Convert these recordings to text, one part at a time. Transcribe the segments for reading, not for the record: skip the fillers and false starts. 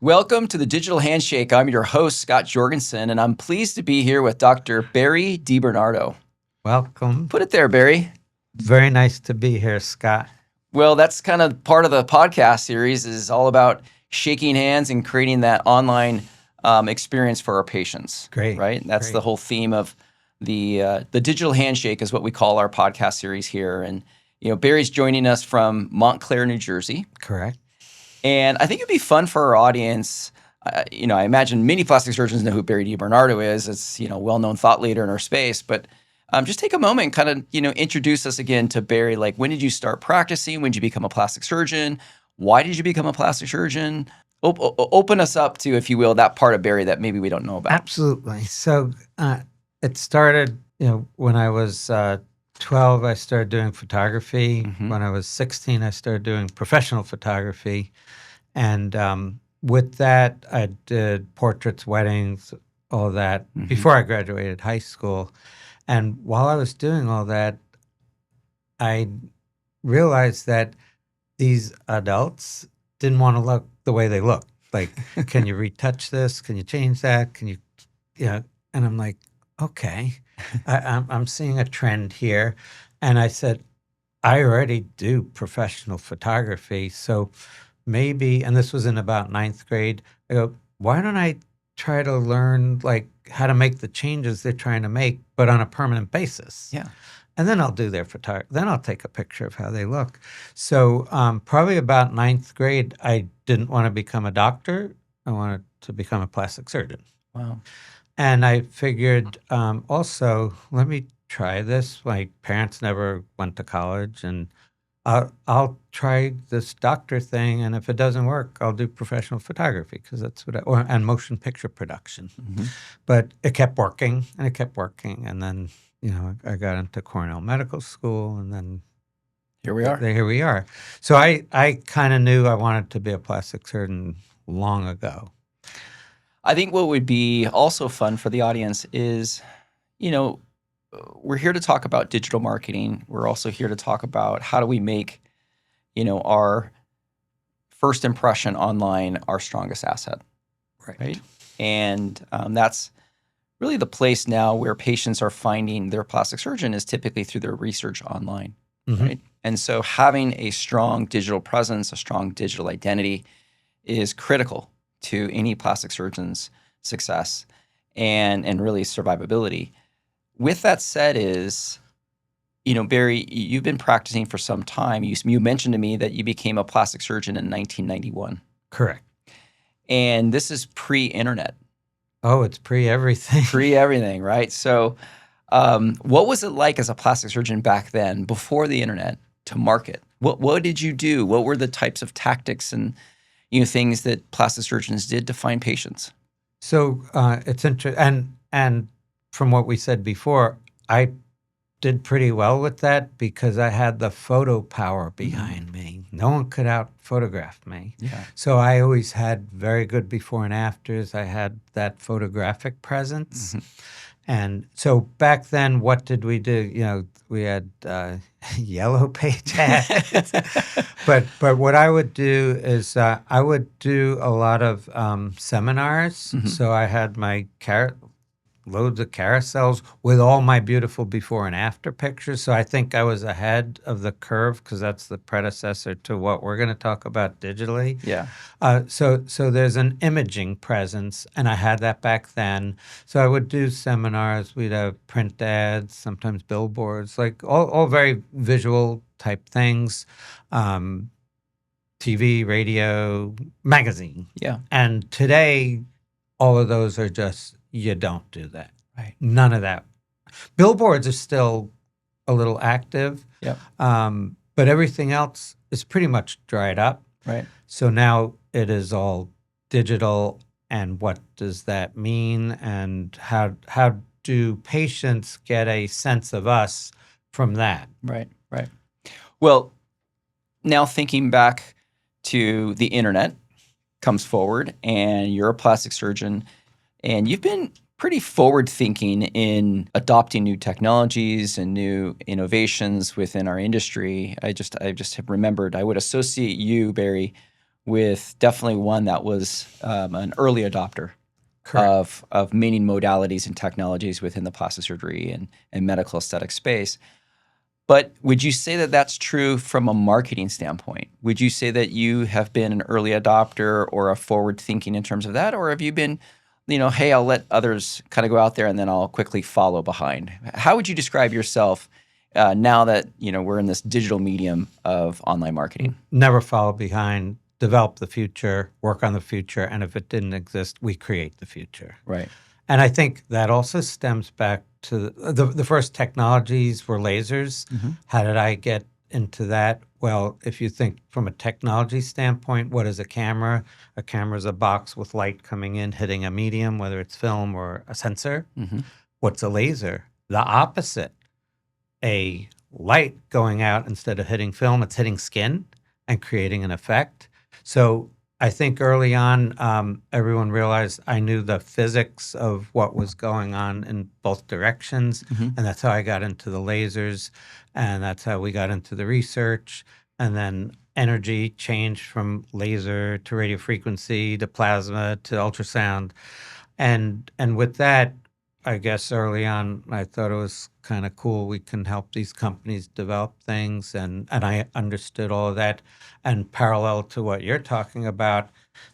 Welcome to the Digital Handshake. I'm your host, Scott Jorgensen, and I'm pleased to be here with Dr. Barry DiBernardo. Welcome. Put it there, Barry. Very nice to be here, Scott. Well, that's kind of part of the podcast series is all about shaking hands and creating that online experience for our patients. Great. Right? That's great. the whole theme of the Digital Handshake is what we call our podcast series here. And, Barry's joining us from Montclair, New Jersey. Correct. And I think it'd be fun for our audience. I imagine many plastic surgeons know who Barry DiBernardo is. It's, well-known thought leader in our space. But just take a moment and kind of, introduce us again to Barry. Like, when did you start practicing? When did you become a plastic surgeon? Why did you become a plastic surgeon? Open us up to, if you will, that part of Barry that maybe we don't know about. Absolutely. So it started, when I was 12, I started doing photography. Mm-hmm. When I was 16, I started doing professional photography. And with that, I did portraits, weddings, all that before I graduated high school. And while I was doing all that, I realized that these adults didn't want to look the way they look. Like, can you retouch this? Can you change that? Can you, and I'm like, okay, I'm seeing a trend here. And I said, I already do professional photography. So maybe, and this was in about 9th grade, I go, why don't I try to learn like how to make the changes they're trying to make, but on a permanent basis? Yeah. And then I'll do their photography. Then I'll take a picture of how they look. So probably about 9th grade, I didn't want to become a doctor. I wanted to become a plastic surgeon. Wow. And I figured also, let me try this. My parents never went to college, and I'll try this doctor thing. And if it doesn't work, I'll do professional photography because that's what and motion picture production. Mm-hmm. But it kept working, and it kept working. And then, I got into Cornell Medical School, and then Here we are. Here we are. So I kind of knew I wanted to be a plastic surgeon long ago. I think what would be also fun for the audience is, we're here to talk about digital marketing. We're also here to talk about how do we make, our first impression online our strongest asset, right? And that's really the place now where patients are finding their plastic surgeon is typically through their research online, right? And so having a strong digital presence, a strong digital identity is critical to any plastic surgeon's success and really survivability. With that said is, Barry, you've been practicing for some time. You mentioned to me that you became a plastic surgeon in 1991. Correct. And this is pre-internet. Oh, it's pre-everything. Pre-everything, right? So what was it like as a plastic surgeon back then, before the internet, to market? What did you do? What were the types of tactics and things that plastic surgeons did to find patients? So it's interesting. And from what we said before, I did pretty well with that because I had the photo power behind me. No one could out-photograph me. Yeah. So I always had very good before and afters. I had that photographic presence. And so back then, what did we do? We had yellow page ads. but what I would do is I would do a lot of seminars. So I had my loads of carousels with all my beautiful before and after pictures. So I think I was ahead of the curve because that's the predecessor to what we're going to talk about digitally. Yeah. So there's an imaging presence, and I had that back then. So I would do seminars. We'd have print ads, sometimes billboards, like all very visual type things. TV, radio, magazine. Yeah. And today, all of those are just, you don't do that. Right. None of that. Billboards are still a little active. Yep. But everything else is pretty much dried up. Right. So now it is all digital. And what does that mean? And how do patients get a sense of us from that? Right. Well, now thinking back to the internet comes forward, and you're a plastic surgeon, and you've been pretty forward-thinking in adopting new technologies and new innovations within our industry. I just have remembered I would associate you, Barry, with definitely one that was an early adopter Correct. of many modalities and technologies within the plastic surgery and medical aesthetic space. But would you say that that's true from a marketing standpoint? Would you say that you have been an early adopter or a forward thinking in terms of that? Or have you been, hey, I'll let others kind of go out there and then I'll quickly follow behind? How would you describe yourself now that, we're in this digital medium of online marketing? Never follow behind, develop the future, work on the future, and if it didn't exist, we create the future. Right. And I think that also stems back to the first technologies were lasers. Mm-hmm. How did I get into that? Well, if you think from a technology standpoint, what is a camera? A camera is a box with light coming in, hitting a medium, whether it's film or a sensor. Mm-hmm. What's a laser? The opposite. A light going out, instead of hitting film, it's hitting skin and creating an effect. So I think early on, everyone realized I knew the physics of what was going on in both directions. Mm-hmm. And that's how I got into the lasers. And that's how we got into the research. And then energy changed from laser to radio frequency to plasma to ultrasound. And with that, I guess early on, I thought it was kind of cool. We can help these companies develop things, and I understood all of that. And parallel to what you're talking about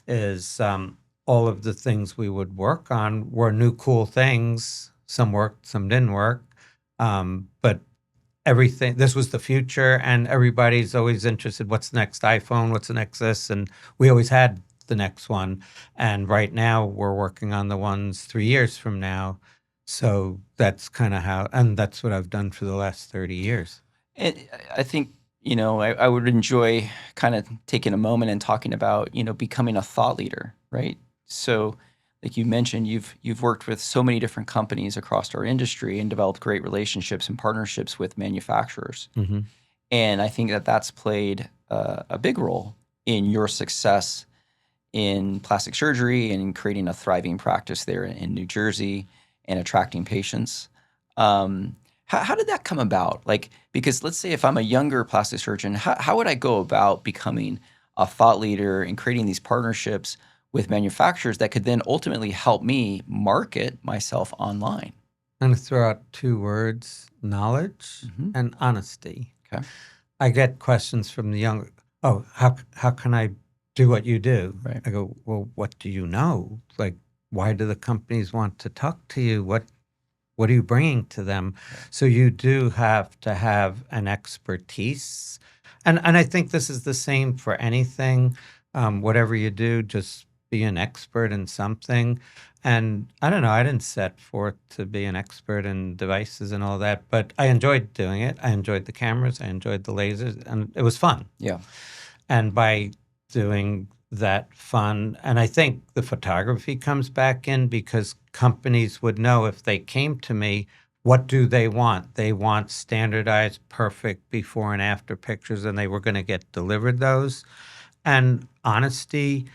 is all of the things we would work on were new, cool things. Some worked, some didn't work. But everything, this was the future, and everybody's always interested. What's the next iPhone? What's the next this? And we always had the next one. And right now, we're working on the ones 3 years from now. So that's kind of how, and that's what I've done for the last 30 years. And I think, I would enjoy kind of taking a moment and talking about, becoming a thought leader, right? So like you mentioned, you've worked with so many different companies across our industry and developed great relationships and partnerships with manufacturers. Mm-hmm. And I think that that's played a big role in your success in plastic surgery and in creating a thriving practice there in New Jersey and attracting patients. How did that come about? Like, because let's say if I'm a younger plastic surgeon, how would I go about becoming a thought leader and creating these partnerships with manufacturers that could then ultimately help me market myself online? I'm going to throw out 2 words, knowledge and honesty. Okay. I get questions from the young, how can I do what you do? Right. I go, well, what do you know? Like, why do the companies want to talk to you? What are you bringing to them? Right. So you do have to have an expertise. And I think this is the same for anything. Whatever you do, just be an expert in something. And I don't know, I didn't set forth to be an expert in devices and all that, but I enjoyed doing it. I enjoyed the cameras, I enjoyed the lasers, and it was fun. Yeah. And by doing that fun, and I think the photography comes back in because companies would know if they came to me, what do they want? They want standardized, perfect before and after pictures, and they were going to get delivered those. And honesty,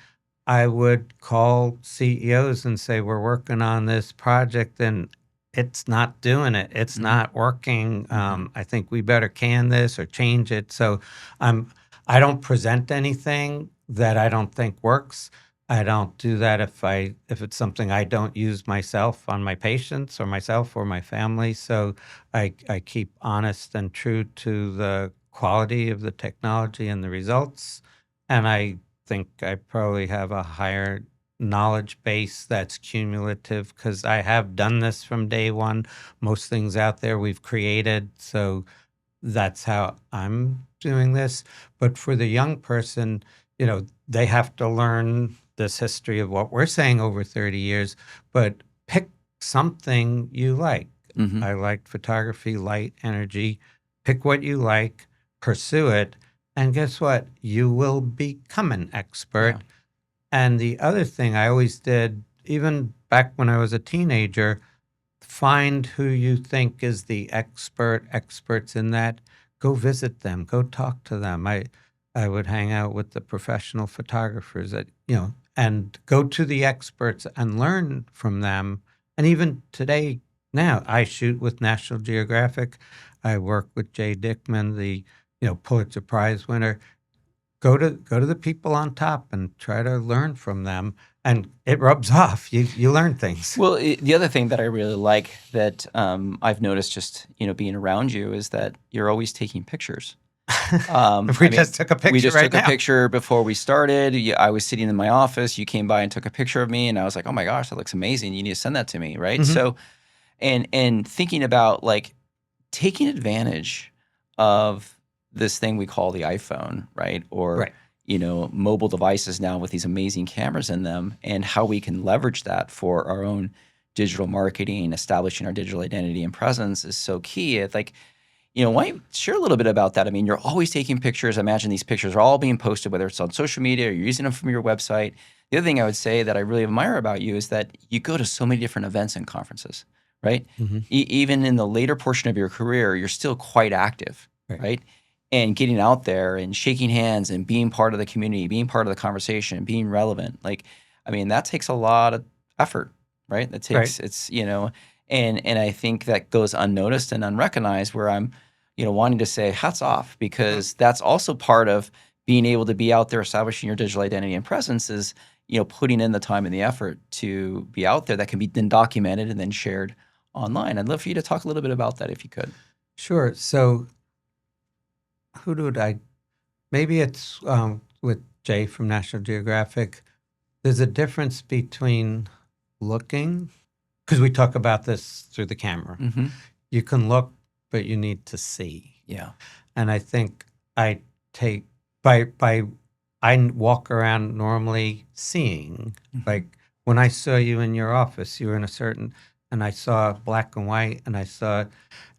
I would call CEOs and say, we're working on this project and it's not doing it. It's not working. I think we better can this or change it. So I don't present anything that I don't think works. I don't do that if it's something I don't use myself on my patients or myself or my family. So I keep honest and true to the quality of the technology and the results. And I think I probably have a higher knowledge base that's cumulative because I have done this from day one. Most things out there we've created. So that's how I'm doing this. But for the young person, they have to learn this history of what we're saying over 30 years, but pick something you like. Mm-hmm. I liked photography, light, energy. Pick what you like, pursue it, and guess what? You will become an expert. Yeah. And the other thing I always did, even back when I was a teenager, find who you think is the experts in that. Go visit them. Go talk to them. I would hang out with the professional photographers and go to the experts and learn from them. And even today, now, I shoot with National Geographic. I work with Jay Dickman, the Pulitzer Prize winner. go to the people on top and try to learn from them, and it rubs off. You learn things. Well, the other thing that I really like that I've noticed just being around you is that you're always taking pictures. We I mean, just took a we picture just right took a now. picture before we started. I was sitting in my office. You came by and took a picture of me, and I was like, "Oh my gosh, that looks amazing! You need to send that to me, right?" Hmm. So, and thinking about like taking advantage of this thing we call the iPhone, right? Or Right. mobile devices now with these amazing cameras in them, and how we can leverage that for our own digital marketing, establishing our digital identity and presence is so key. It's like, why don't you share a little bit about that? I mean, you're always taking pictures. I imagine these pictures are all being posted, whether it's on social media or you're using them from your website. The other thing I would say that I really admire about you is that you go to so many different events and conferences, right? Hmm. Even in the later portion of your career, you're still quite active, Right. right? And getting out there and shaking hands and being part of the community, being part of the conversation, being relevant. Like, I mean, that takes a lot of effort, right? That Right. takes, and I think that goes unnoticed and unrecognized, where I'm, wanting to say hats off, because that's also part of being able to be out there establishing your digital identity and presence is, putting in the time and the effort to be out there that can be then documented and then shared online. I'd love for you to talk a little bit about that if you could. Sure. So who do I? Maybe it's with Jay from National Geographic. There's a difference between looking, because we talk about this through the camera. Mm-hmm. You can look, but you need to see. Yeah. And I think I take by I walk around normally seeing. Mm-hmm. Like when I saw you in your office, you were in a certain, and I saw black and white, and I saw,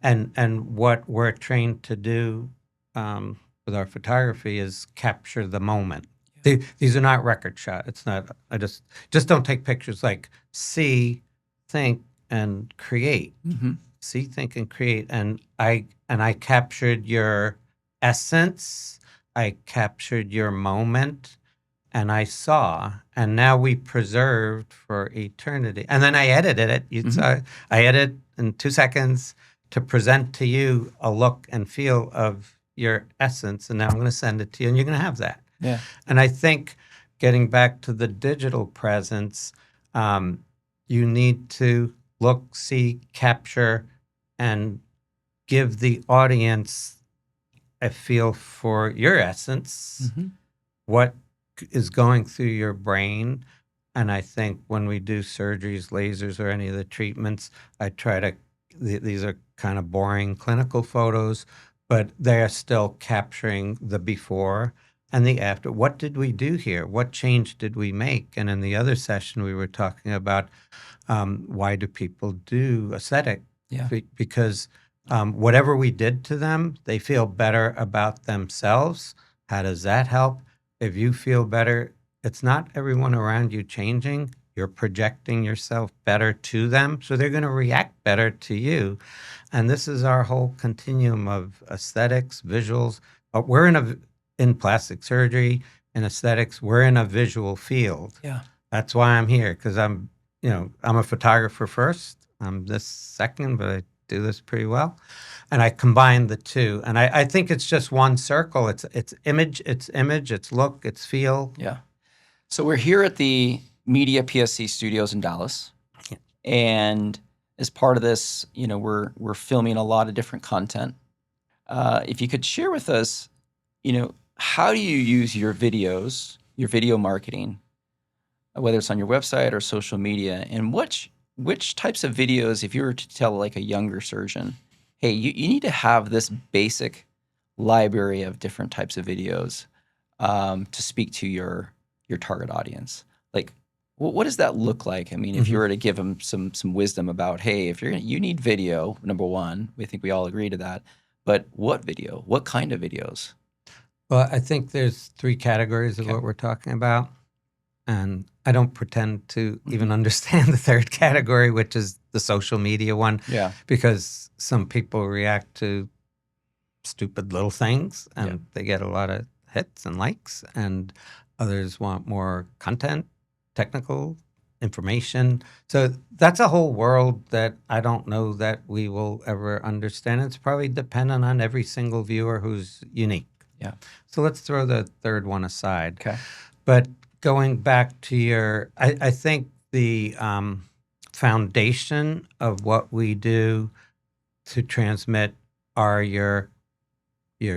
and what we're trained to do with our photography is capture the moment. These are not record shot. It's not. I just don't take pictures. Like see, think, and create. Mm-hmm. See, think, and create. And I captured your essence. I captured your moment, and I saw. And now we preserved for eternity. And then I edited it. I edited in 2 seconds to present to you a look and feel of your essence. And now I'm going to send it to you, and you're going to have that. Yeah. And I think getting back to the digital presence, you need to look, see, capture, and give the audience a feel for your essence, Mm-hmm. what is going through your brain. And I think when we do surgeries, lasers, or any of the treatments, I try to, these are kind of boring clinical photos, but they are still capturing the before and the after. What did we do here? What change did we make? And in the other session, we were talking about why do people do aesthetic? Yeah. Because whatever we did to them, they feel better about themselves. How does that help? If you feel better, it's not everyone around you changing. You're projecting yourself better to them, so they're going to react better to you. And this is our whole continuum of aesthetics, visuals. We're in plastic surgery and aesthetics. We're in a visual field. Yeah. That's why I'm here, because I'm a photographer first. I'm this second, but I do this pretty well. And I combine the two. And I think it's just one circle. It's image, it's look, it's feel. Yeah. So we're here at the Media PSC Studios in Dallas. Yeah. And as part of this, we're filming a lot of different content. If you could share with us, how do you use your videos, your video marketing, whether it's on your website or social media, and which types of videos, if you were to tell like a younger surgeon, hey, you need to have this basic library of different types of videos to speak to your target audience. Like, what does that look like? I mean, if you were to give them some wisdom about, hey, if you need video, number one, we think we all agree to that. But what video? What kind of videos? Well, I think there's 3 categories of Okay. what we're talking about. And I don't pretend to even understand the 3rd category, which is the social media one. Yeah. Because some people react to stupid little things and they get a lot of hits and likes, and others want more content, technical information. So that's a whole world that I don't know that we will ever understand. It's probably dependent on every single viewer who's unique. Yeah. So let's throw the third one aside. Okay. But going back to I think the foundation of what we do to transmit are your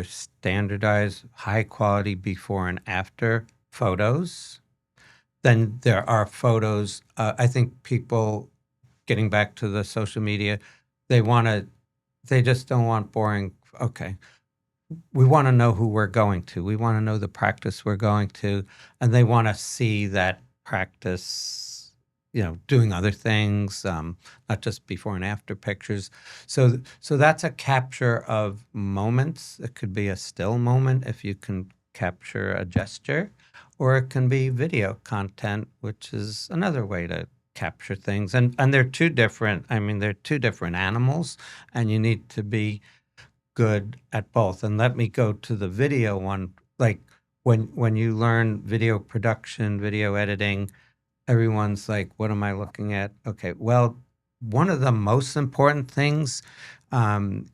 standardized high quality before and after photos. Then there are photos. I think people, getting back to the social media, they just don't want boring. Okay, we want to know who we're going to. We want to know the practice we're going to, and they want to see that practice, doing other things, not just before and after pictures. So that's a capture of moments. It could be a still moment if you can capture a gesture, or it can be video content, which is another way to capture things. And they're two different. I mean, they're two different animals, and you need to be good at both. And let me go to the video one. Like when you learn video production, video editing, everyone's like, what am I looking at? Okay, well, one of the most important things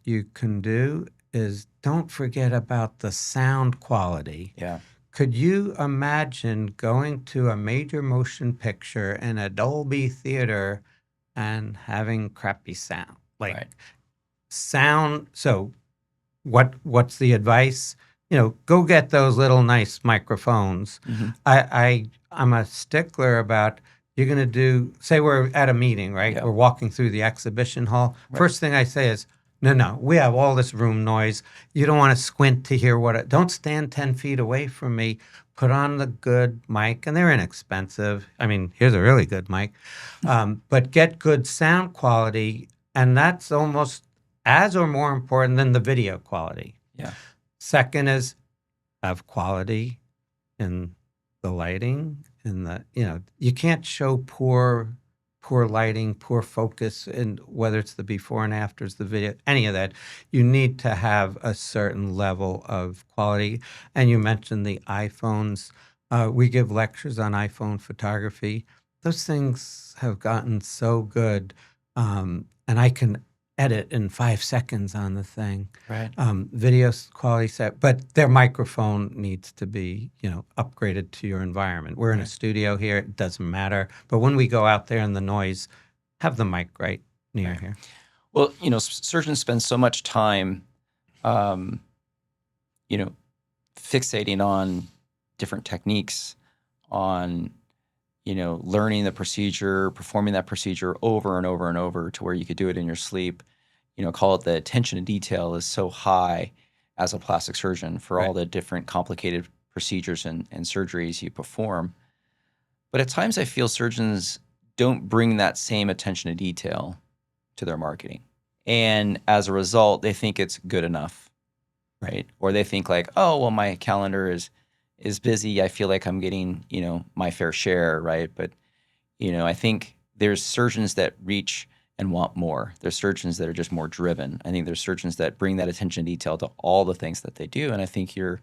you can do is don't forget about the sound quality. Yeah. Could you imagine going to a major motion picture in a Dolby theater and having crappy sound? Like Right. sound. So what's the advice? Go get those little nice microphones. Mm-hmm. I'm a stickler about, you're going to do, say we're at a meeting, right? Yeah. We're walking through the exhibition hall. Right. First thing I say is, no, we have all this room noise. You don't want to squint to hear don't stand 10 feet away from me. Put on the good mic, and they're inexpensive. I mean, here's a really good mic. But get good sound quality, and that's almost as or more important than the video quality. Yeah. Second is have quality in the lighting, you can't show poor lighting, poor focus, and whether it's the before and afters, the video, any of that. You need to have a certain level of quality. And you mentioned the iPhones. We give lectures on iPhone photography. Those things have gotten so good, and I can edit in 5 seconds on the thing. Right. Video quality set, but their microphone needs to be, upgraded to your environment. We're in a studio here; it doesn't matter. But when we go out there in the noise, have the mic right near here. Well, surgeons spend so much time, fixating on different techniques, on learning the procedure, performing that procedure over and over and over to where you could do it in your sleep. Call it the attention to detail is so high as a plastic surgeon for all the different complicated procedures and surgeries you perform. But at times I feel surgeons don't bring that same attention to detail to their marketing. And as a result, they think it's good enough, right? Or they think like, oh, well, my calendar is busy. I feel like I'm getting, my fair share, right? But, I think there's surgeons that reach and want more. There's surgeons that are just more driven. I think there's surgeons that bring that attention to detail to all the things that they do. And I think you're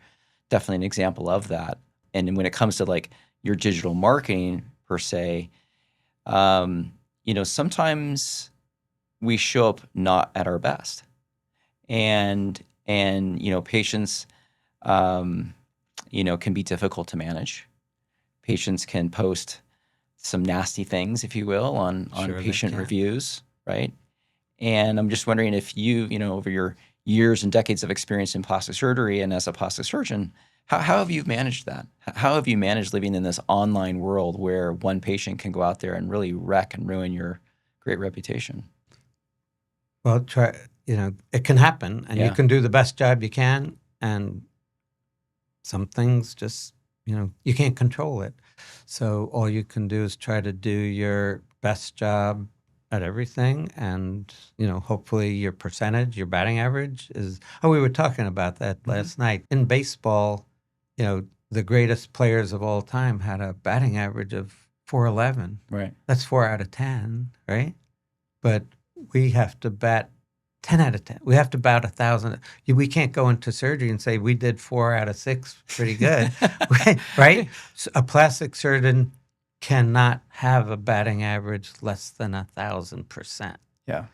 definitely an example of that. And when it comes to like your digital marketing per se, sometimes we show up not at our best. And patients, can be difficult to manage. Patients can post some nasty things, if you will, on Sure patient reviews, right? And I'm just wondering if you, over your years and decades of experience in plastic surgery and as a plastic surgeon, how have you managed that? How have you managed living in this online world where one patient can go out there and really wreck and ruin your great reputation? Well, it can happen, and you can do the best job you can, and some things just, you can't control it. So all you can do is try to do your best job at everything, and hopefully your percentage, your batting average is. Oh, we were talking about that last night in baseball. The greatest players of all time had a batting average of 411. Right. That's 4 out of 10, right? But we have to bat 10 out of 10. We have to bat 1,000. We can't go into surgery and say we did 4 out of 6 pretty good, right? So a plastic surgeon cannot have a batting average less than 1,000%. Yeah.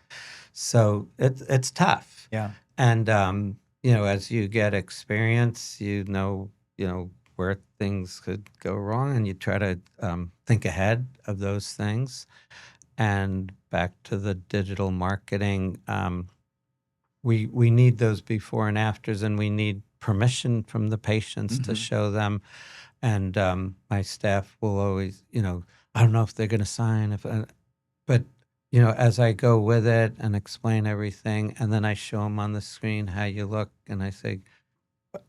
So it's tough. Yeah. And as you get experience, where things could go wrong, and you try to think ahead of those things. And back to the digital marketing, we need those before and afters, and we need permission from the patients to show them. And my staff will always, I don't know if they're going to sign, but as I go with it and explain everything, and then I show them on the screen how you look, and I say,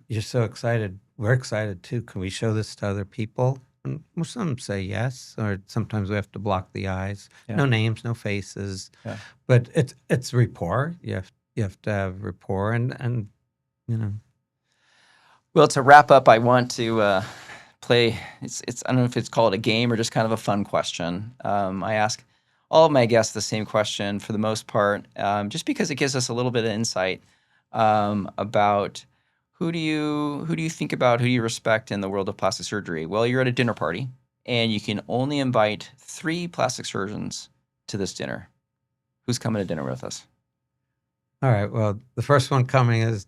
"You're so excited. We're excited too. Can we show this to other people?" And some say yes, or sometimes we have to block the eyes. Yeah. No names, no faces, Yeah. but it's rapport. You have to have rapport, and. Well, to wrap up, I want to play. It's I don't know if it's called a game or just kind of a fun question. I ask all of my guests the same question for the most part, just because it gives us a little bit of insight about who do you think about, who do you respect in the world of plastic surgery. Well, you're at a dinner party, and you can only invite 3 plastic surgeons to this dinner. Who's coming to dinner with us? All right. Well, the first one coming is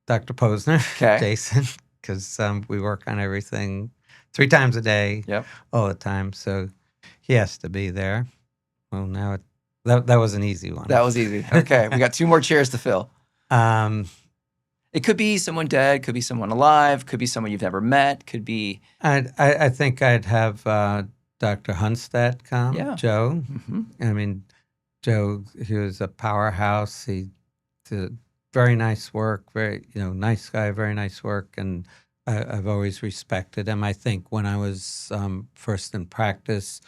Dr. Posner, Okay. Jason, because we work on everything 3 times a day, Yep. all the time. So he has to be there. Well, now that was an easy one. That was easy. Okay, we got 2 more chairs to fill. It could be someone dead, could be someone alive, could be someone you've never met, could be. I think I'd have Dr. Hunstead come. Yeah. Joe. Mm-hmm. I mean, Joe, he was a powerhouse. He did very nice work, very, nice guy, very nice work. And I've always respected him. I think when I was first in practice,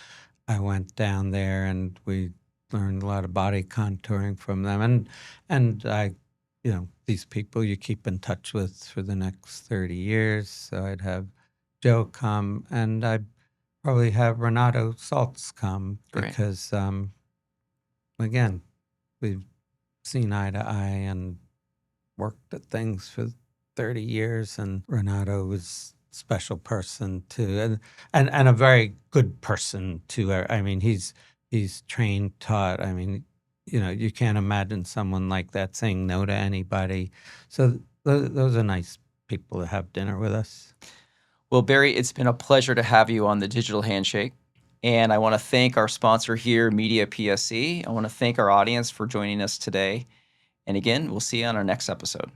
I went down there and we learned a lot of body contouring from them. And I, these people you keep in touch with for the next 30 years. So I'd have Joe come, and I'd probably have Renato Saltz come. Great. Because, again, we've seen eye to eye and worked at things for 30 years, and Renato was a special person too, and a very good person too. I mean, he's trained, taught. I mean, you can't imagine someone like that saying no to anybody. So those are nice people to have dinner with us. Well, Barry, it's been a pleasure to have you on the Digital Handshake. And I want to thank our sponsor here, Media PSC. I want to thank our audience for joining us today. And again, we'll see you on our next episode.